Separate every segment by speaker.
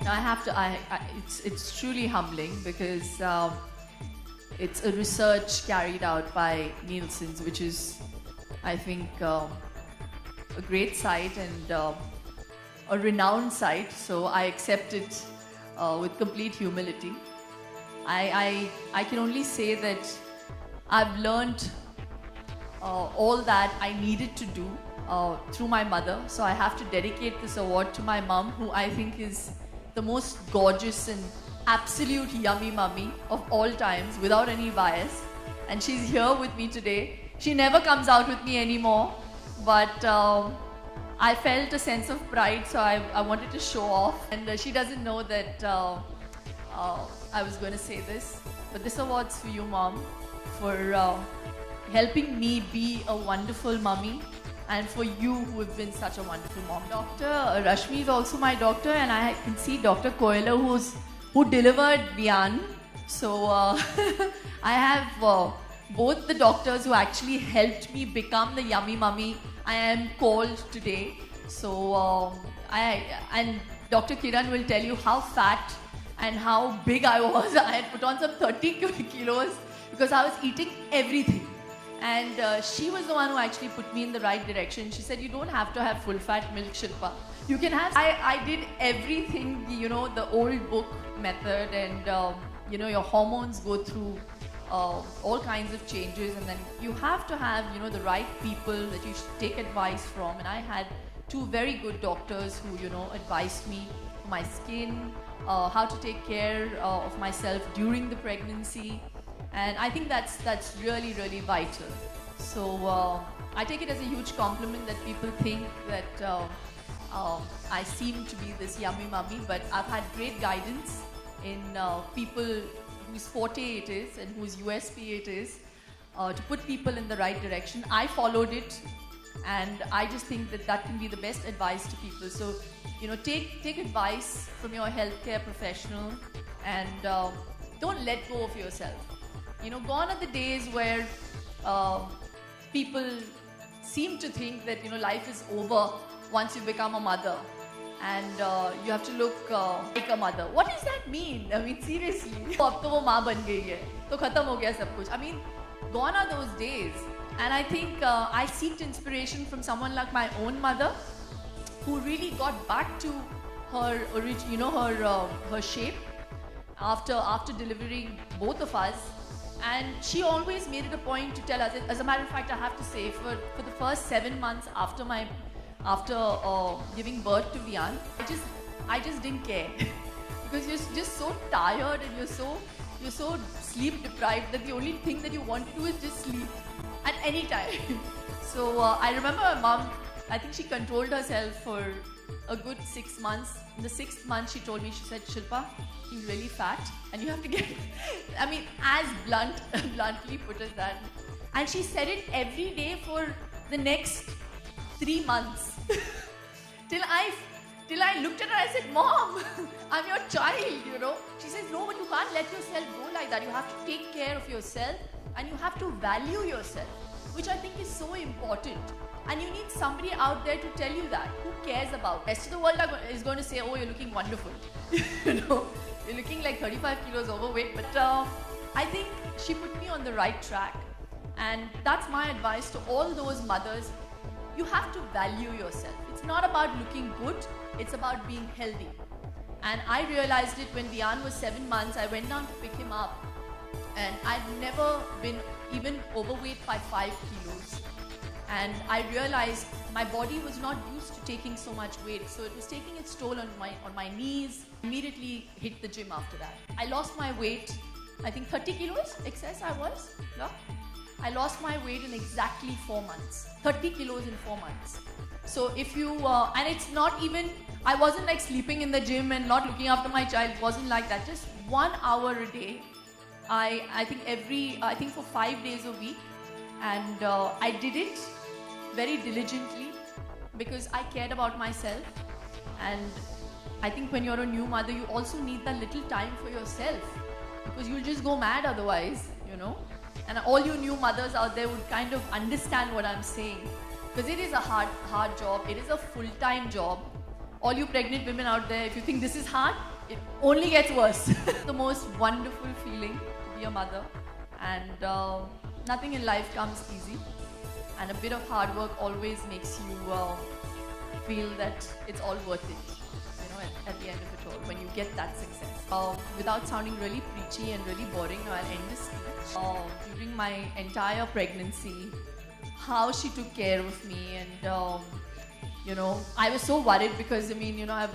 Speaker 1: I have to. It's truly humbling because it's a research carried out by Nielsen's, which is, I think, a great site and a renowned site. So I accept it with complete humility. I can only say that I've learned all that I needed to do through my mother. So I have to dedicate this award to my mom, who I think is the most gorgeous and absolute yummy mummy of all times, without any bias. And she's here with me today. She never comes out with me anymore, but I felt a sense of pride, so I wanted to show off. And she doesn't know that I was going to say this, but this award's for you, Mom, for helping me be a wonderful mummy, and for you who have been such a wonderful mom. Dr. Rashmi is also my doctor, and I can see Dr. Koyala who delivered Vian. So I have both the doctors who actually helped me become the yummy mummy I am called today. So and Dr. Kiran will tell you how fat and how big I was. I had put on some 30 kilos because I was eating everything. And she was the one who actually put me in the right direction. She said, you don't have to have full fat milk, Shilpa. You can have... I did everything, the old book method, and your hormones go through all kinds of changes, and then you have to have, the right people that you should take advice from. And I had two very good doctors who, advised me for my skin, how to take care of myself during the pregnancy. And I think that's really, really vital. So I take it as a huge compliment that people think that I seem to be this yummy mummy, but I've had great guidance in people whose forte it is and whose USP it is to put people in the right direction. I followed it, and I just think that can be the best advice to people. So, take advice from your healthcare professional, and don't let go of yourself. Gone are the days where people seem to think that, life is over once you become a mother, and you have to look like a mother. What does that mean? I mean, seriously. अब तो वो माँ बन गई है, तो खत्म हो गया सब कुछ. I mean, gone are those days. And I think I seeked inspiration from someone like my own mother, who really got back to her her shape after delivering both of us. And she always made it a point to tell us. As a matter of fact, I have to say, for the first 7 months after giving birth to Vian, I just didn't care because you're just so tired and you're so sleep deprived that the only thing that you want to do is just sleep at any time. So I remember my mom, I think she controlled herself for a good 6 months. In the 6th month, she told me, she said, Shilpa, you're really fat and you have to get, I mean, as bluntly put as that. And she said it every day for the next 3 months. Till I looked at her, I said, Mom, I'm your child, She says, no, but you can't let yourself go like that. You have to take care of yourself and you have to value yourself, which I think is so important. And you need somebody out there to tell you that, who cares about. The rest of the world is going to say, oh, you're looking wonderful. You're looking like 35 kilos overweight. But I think she put me on the right track. And that's my advice to all those mothers. You have to value yourself. It's not about looking good, it's about being healthy. And I realized it when Vian was 7 months. I went down to pick him up, and I'd never been even overweight by 5 kilos. And I realized my body was not used to taking so much weight, so it was taking its toll on my knees. Immediately hit the gym after that. I lost my weight, I think 30 kilos excess I was. Yeah? I lost my weight in exactly 4 months. 30 kilos in 4 months. So if you, and it's not even, I wasn't like sleeping in the gym and not looking after my child. It wasn't like that. Just 1 hour a day. I think for 5 days a week. And I did it very diligently because I cared about myself. And I think when you're a new mother, you also need that little time for yourself, because you'll just go mad otherwise, And all you new mothers out there would kind of understand what I'm saying, because it is a hard job. It is a full-time job. All you pregnant women out there, if you think this is hard, it only gets worse. The most wonderful feeling to be a mother, and nothing in life comes easy, and a bit of hard work always makes you feel that it's all worth it, you know, at the end of it all, when you get that success. Without sounding really preachy and really boring, I'll end this speech. During my entire pregnancy, how she took care of me, and you know, I was so worried because, I mean, you know,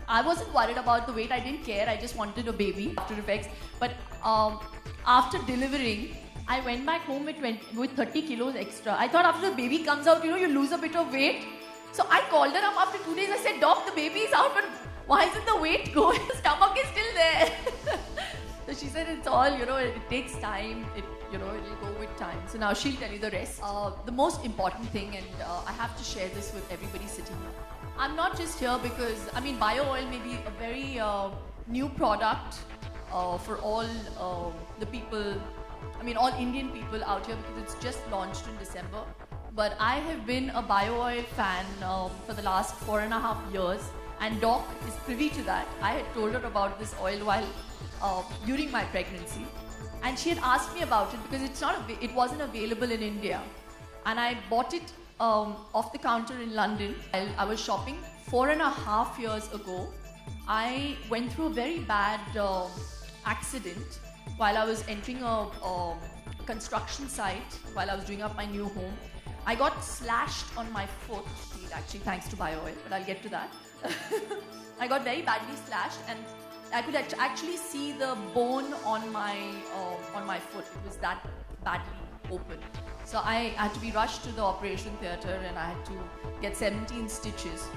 Speaker 1: I wasn't worried about the weight. I didn't care. I just wanted a baby after effects. But after delivering, I went back home with 30 kilos extra. I thought after the baby comes out, you know, you lose a bit of weight. So I called her up after 2 days. I said, Doc, the baby is out, but why isn't the weight going? The stomach is still there. So she said, it's all, you know, it takes time. It'll go with time. So now she'll tell you the rest. The most important thing, and I have to share this with everybody sitting here. I'm not just here because, I mean, bio oil may be a very new product for all the people, I mean, all Indian people out here, because it's just launched in December. But I have been a bio oil fan for the last 4.5 years, and Doc is privy to that. I had told her about this oil while during my pregnancy, and she had asked me about it because it wasn't available in India, and I bought it off the counter in London. I was shopping 4.5 years ago. I went through a very bad accident while I was entering a construction site while I was doing up my new home. I got slashed on my foot, actually thanks to bio oil, but I'll get to that. I got very badly slashed, and I could actually see the bone on my foot. It was that badly open. So I had to be rushed to the operation theatre, and I had to get 17 stitches.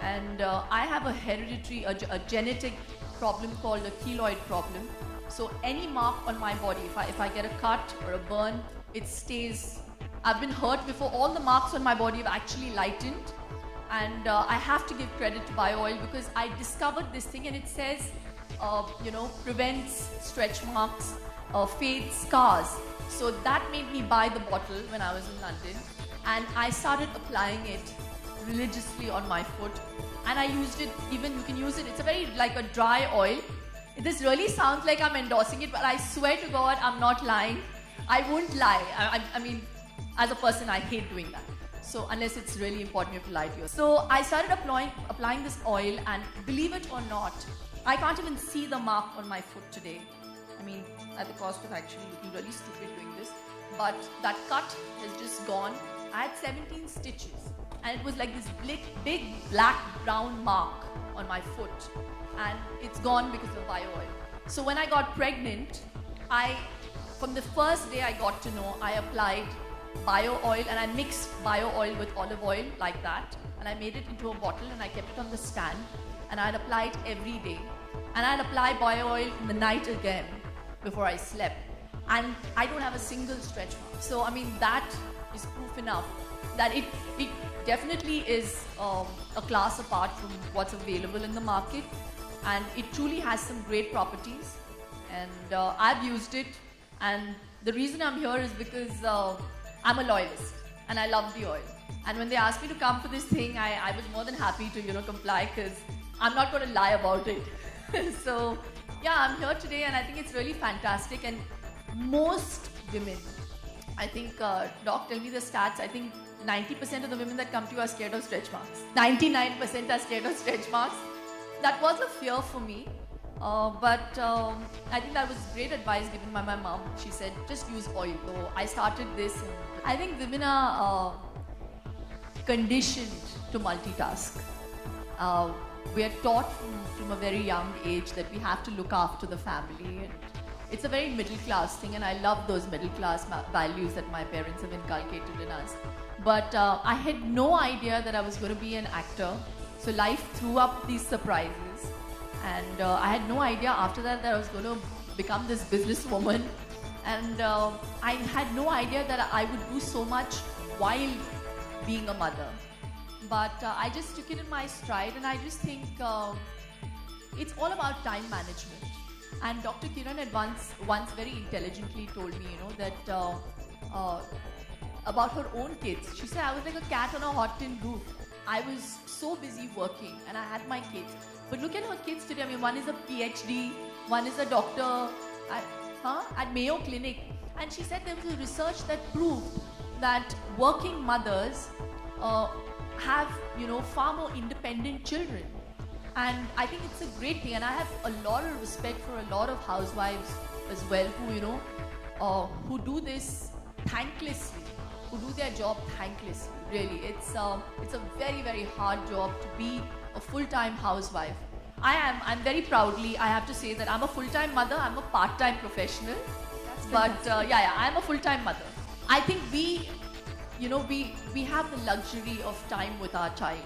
Speaker 1: And I have a hereditary, a genetic problem called a keloid problem. So any mark on my body, if I get a cut or a burn, it stays. I've been hurt before. All the marks on my body have actually lightened. And I have to give credit to bio oil because I discovered this thing, and it says, prevents stretch marks, fades scars. So that made me buy the bottle when I was in London, and I started applying it religiously on my foot, and I used it. Even you can use it. It's a very like a dry oil. This really sounds like I'm endorsing it, but I swear to God, I'm not lying. I won't lie. I mean, as a person, I hate doing that. So unless it's really important, you have to lie to yourself. So I started applying this oil, and believe it or not, I can't even see the mark on my foot today. I mean, at the cost of actually looking really stupid doing this, but that cut has just gone. I had 17 stitches, and it was like this big black brown mark on my foot, and it's gone because of bio oil. So when I got pregnant, from the first day I got to know, I applied bio oil, and I mixed bio oil with olive oil like that, and I made it into a bottle, and I kept it on the stand, and I'd apply it every day, and I'd apply bio oil in the night again before I slept, and I don't have a single stretch mark. So I mean, that is proof enough that it definitely is a class apart from what's available in the market, and it truly has some great properties, and I've used it, and the reason I'm here is because I'm a loyalist and I love the oil, and when they asked me to come for this thing, I was more than happy to comply, because I'm not going to lie about it. So yeah, I'm here today, and I think it's really fantastic. And most women, I think, Doc, tell me the stats. I think 90% of the women that come to you are scared of stretch marks. 99% are scared of stretch marks. That was a fear for me. But I think that was great advice given by my mom. She said, just use oil. So I started this. And I think women are conditioned to multitask. We are taught from a very young age that we have to look after the family. And it's a very middle class thing, and I love those middle class values that my parents have inculcated in us. But I had no idea that I was going to be an actor. So life threw up these surprises. And I had no idea after that I was going to become this businesswoman. And I had no idea that I would do so much while being a mother. But I just took it in my stride, and I just think it's all about time management. And Dr. Kiran had once very intelligently told me, that about her own kids. She said, I was like a cat on a hot tin roof. I was so busy working, and I had my kids. But look at her kids today. I mean, one is a PhD, one is a doctor at Mayo Clinic. And she said there was a research that proved that working mothers have, far more independent children. And I think it's a great thing. And I have a lot of respect for a lot of housewives as well who do this thanklessly, who do their job thanklessly. Really, it's a very, very hard job to be a full-time housewife. I'm very proudly, I have to say that I'm a full-time mother, I'm a part-time professional. But I'm a full-time mother. I think we have the luxury of time with our child,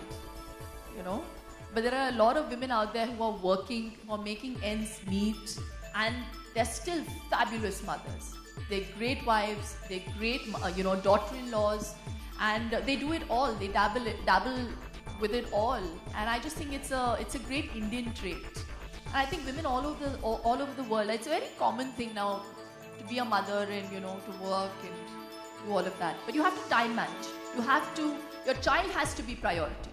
Speaker 1: But there are a lot of women out there who are working, who are making ends meet, and they're still fabulous mothers. They're great wives, they're great, daughter-in-laws, and they do it all. They dabble with it all, and I just think it's a great Indian trait. And I think women all over the world, it's a very common thing now to be a mother and to work and do all of that. But you have to time manage. Your child has to be priority.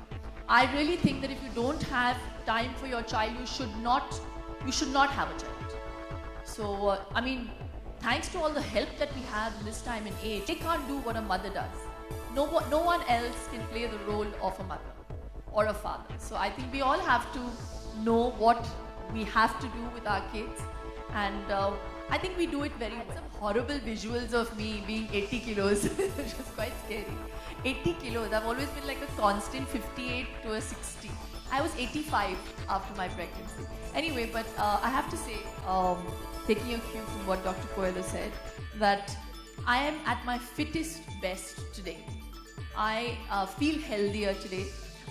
Speaker 1: I really think that if you don't have time for your child, you should not have a child. So thanks to all the help that we have in this time and age, they can't do what a mother does. No one else can play the role of a mother or a father. So I think we all have to know what we have to do with our kids, and I think we do it very well. Some horrible visuals of me being 80 kilos, which was quite scary. 80 kilos, I've always been like a constant 58 to a 60. I was 85 after my pregnancy. Anyway, but I have to say, taking a cue from what Dr. Coelho said, that I am at my fittest best today. I feel healthier today.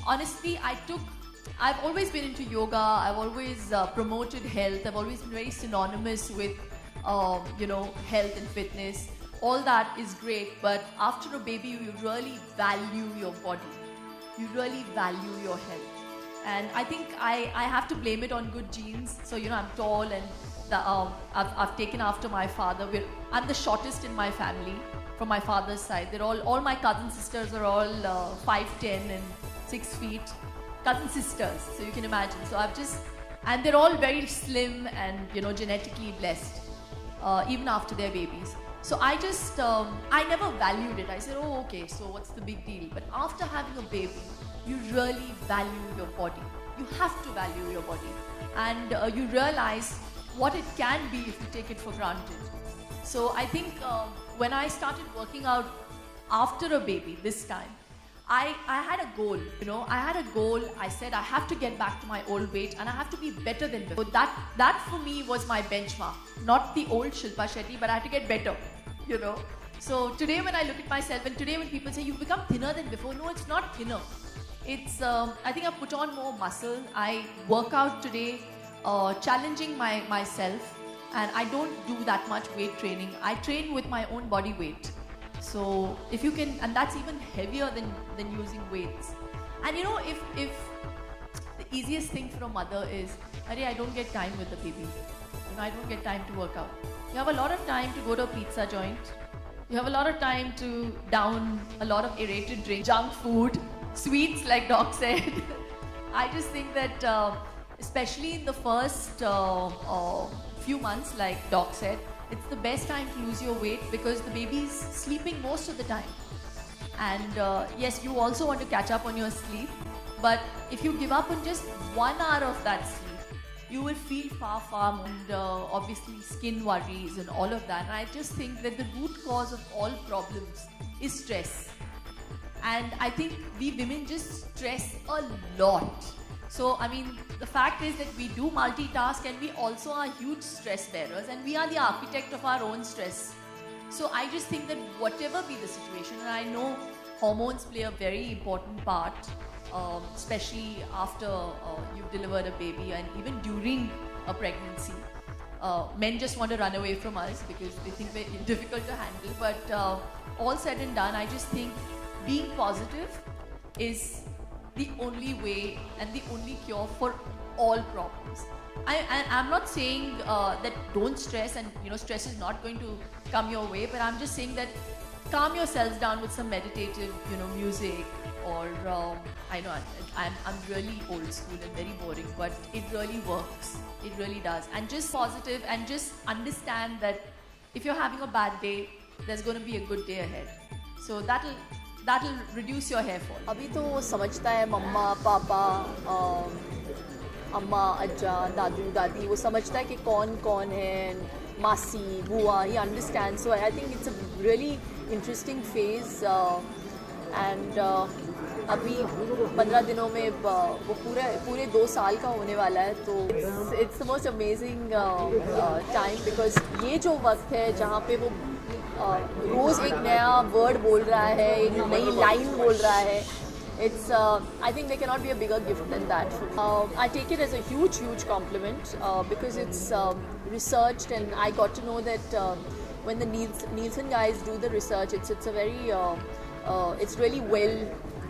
Speaker 1: Honestly, I've always been into yoga, I've always promoted health, I've always been very synonymous with, health and fitness. All that is great, but after a baby, you really value your body. You really value your health. And I think I have to blame it on good genes. So, I'm tall and I've taken after my father. I'm the shortest in my family from my father's side. They're all my cousin sisters are all 5'10" and 6 feet. Cousin sisters, so you can imagine. So and they're all very slim and, genetically blessed, even after their babies. So I never valued it. I said, oh, okay, so what's the big deal? But after having a baby, you really value your body. You have to value your body. And you realize what it can be if you take it for granted. So I think when I started working out after a baby this time, I had a goal, I had a goal. I said I have to get back to my old weight and I have to be better than before. That for me was my benchmark. Not the old Shilpa Shetty, but I had to get better, So today when I look at myself, and today when people say you've become thinner than before, no, it's not thinner. It's, I think I've put on more muscle. I work out today, challenging myself, and I don't do that much weight training. I train with my own body weight. So if you can, and that's even heavier than using weights. And if the easiest thing for a mother is, I don't get time with the baby. I don't get time to work out. You have a lot of time to go to a pizza joint. You have a lot of time to down a lot of aerated drink, junk food, sweets like Doc said. I just think that especially in the first few months, like Doc said, it's the best time to lose your weight because the baby is sleeping most of the time. And yes, you also want to catch up on your sleep, but if you give up on just 1 hour of that sleep, you will feel far more, and obviously skin worries and all of that. And I just think that the root cause of all problems is stress. And I think we women just stress a lot. So, the fact is that we do multitask and we also are huge stress bearers and we are the architect of our own stress. So, I just think that whatever be the situation, and I know hormones play a very important part, especially after you've delivered a baby and even during a pregnancy. Men just want to run away from us because they think we're difficult to handle. But all said and done, I just think being positive is the only way and the only cure for all problems. I'm not saying that don't stress and stress is not going to come your way, but I'm just saying that calm yourselves down with some meditative music, or I know I'm really old school and very boring, but it really works. It really does. And just positive, and just understand that if you're having a bad day, there's going to be a good day ahead. So that'll reduce your hair fall.
Speaker 2: अभी तो वो समझता है मम्मा पापा अम्मा अज्जा दादू दादी, वो समझता है कि कौन कौन है, मासी बुआ, ही understand. So I think it's a really interesting phase. And अभी 15 दिनों में वो पूरे 2 साल का होने वाला है. तो it's the most amazing time, because ये जो वक्त है जहाँ पे वो रोज़ एक नया वर्ड बोल रहा है, एक नई लाइन बोल रहा है. It's I think there cannot be a bigger gift than that. I take it as a huge compliment because it's researched, and I got to know that when the Nielsen guys do the research, it's a very it's really well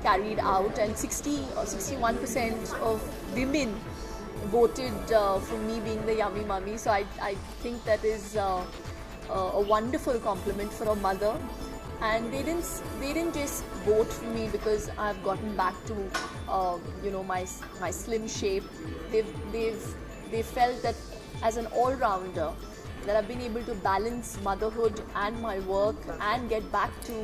Speaker 2: carried out, and 61% of women voted for me being the yummy mummy. So I think that is a wonderful compliment for a mother. And they didn't just vote for me because I've gotten back to my slim shape. They felt that as an all-rounder, that I've been able to balance motherhood and my work and get back to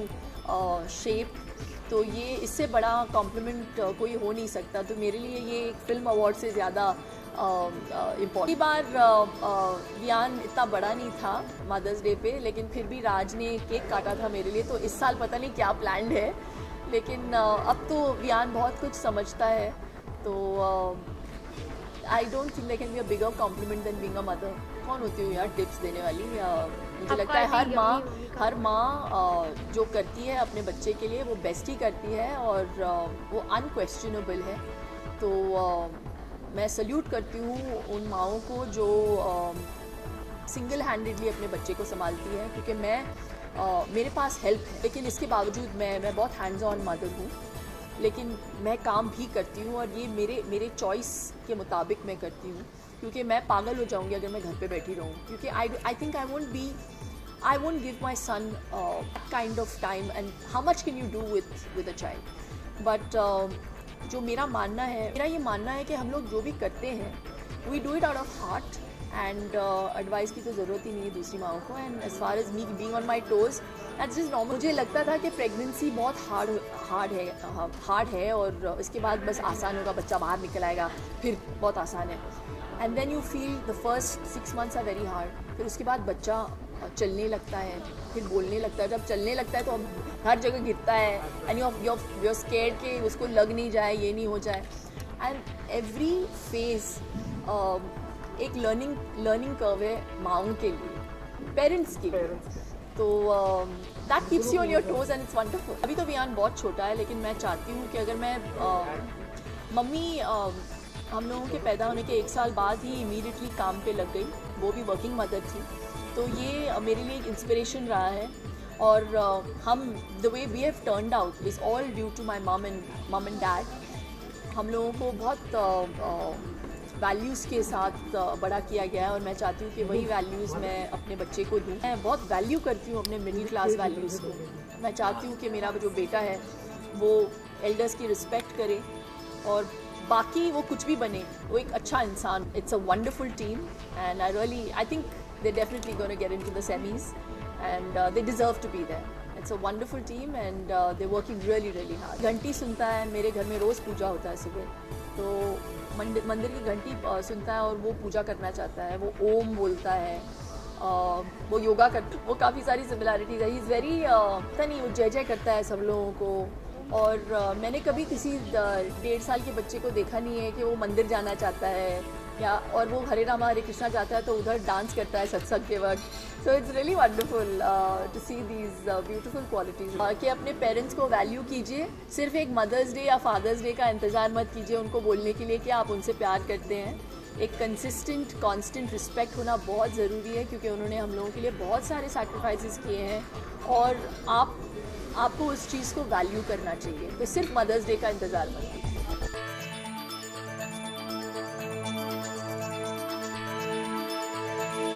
Speaker 2: shape. तो ये इससे बड़ा complement कोई हो नहीं सकता. तो मेरे लिए ये एक फिल्म अवार्ड से ज़्यादा इम्पोर्टेंट. एक बार वियान इतना बड़ा नहीं था मदर्स डे पे, लेकिन फिर भी राज ने केक काटा था मेरे लिए. तो इस साल पता नहीं क्या प्लान्ड है, लेकिन अब तो वियान बहुत कुछ समझता है. तो I don't think there can be a bigger compliment than being a mother. कौन होती हूँ यार टिप्स देने वाली. मुझे लगता है हर माँ जो करती है अपने बच्चे के लिए वो बेस्ट ही करती है, और वो अनक्वेश्चनेबल है. तो मैं सल्यूट करती हूँ उन माँओं को जो सिंगल हैंडेडली अपने बच्चे को संभालती है. क्योंकि मेरे पास हेल्प है, लेकिन इसके बावजूद मैं बहुत हैंड्स ऑन मदर हूँ. लेकिन मैं काम भी करती हूँ, और ये मेरे चॉइस के मुताबिक मैं करती हूँ. क्योंकि मैं पागल हो जाऊँगी अगर मैं घर पे बैठी रहूँ. क्योंकि I think I won't give my son kind of time, and how much can you do with a child. But जो मेरा ये मानना है कि हम लोग जो भी करते हैं we do it out of heart, and advice की तो ज़रूरत ही नहीं है दूसरी माओं को. And as far as me being on my toes, that's just normal. मुझे लगता था कि प्रेगनेंसी बहुत हार्ड है और इसके बाद बस आसान होगा, बच्चा बाहर निकल आएगा, फिर बहुत आसान है. And then you feel the first 6 months are very hard. फिर उसके बाद बच्चा चलने लगता है, फिर बोलने लगता है. जब चलने लगता है तो अब हर जगह गिरता है, एंड you're scared कि उसको लग नहीं जाए, ये नहीं हो जाए. एंड एवरी फेज एक लर्निंग कर्व है माँओं के लिए, पेरेंट्स के लिए. तो that keeps you on your toes, and it's wonderful. अभी तो वियान बहुत छोटा है, लेकिन मैं चाहती हूँ कि अगर मैं मम्मी हम लोगों के पैदा होने के 1 साल बाद ही इमीडिएटली काम पे लग गई, वो भी वर्किंग मदर थी. तो ये मेरे लिए एक इंस्पिरेशन रहा है. और हम the way we have turned out is all due to my mom and dad. हम लोगों को बहुत वैल्यूज़ के साथ बड़ा किया गया है, और मैं चाहती हूँ कि वही वैल्यूज़ मैं अपने बच्चे को दूँ. मैं बहुत वैल्यू करती हूँ अपने मिडिल क्लास वैल्यूज़ को. मैं चाहती हूँ कि मेरा जो बेटा है वो एल्डर्स की रिस्पेक्ट करे, और बाकी वो कुछ भी बने, वो एक अच्छा इंसान. It's a wonderful team, and I think they're definitely going to get into the semis, and they deserve to be there. It's a wonderful team, and they're working really hard. घंटी सुनता है, मेरे घर में रोज़ पूजा होता है सुबह. तो मंदिर की घंटी सुनता है और वो पूजा करना चाहता है. वो ओम बोलता है, वो योगा करता है. वो काफ़ी सारी सिमिलैरिटीज़ है. ही इज़ वेरी पता नहीं, वो जय करता है सब लोगों को. और मैंने कभी किसी 1.5 साल के बच्चे को देखा नहीं है कि वो मंदिर जाना चाहता है, और वो हरे रामा हरे कृष्णा जाता है तो उधर डांस करता है सत्संग के वक्त. So it's really wonderful to see these beautiful qualities. कि अपने पेरेंट्स को वैल्यू कीजिए. सिर्फ एक मदर्स डे या फादर्स डे का इंतज़ार मत कीजिए उनको बोलने के लिए कि आप उनसे प्यार करते हैं. एक कंसिस्टेंट कांस्टेंट रिस्पेक्ट होना बहुत ज़रूरी है, क्योंकि उन्होंने हम लोगों के लिए बहुत सारे सैक्रिफाइसेस किए हैं, और आपको उस चीज़ को वैल्यू करना चाहिए. तो सिर्फ मदर्स डे का इंतज़ार मत कीजिए.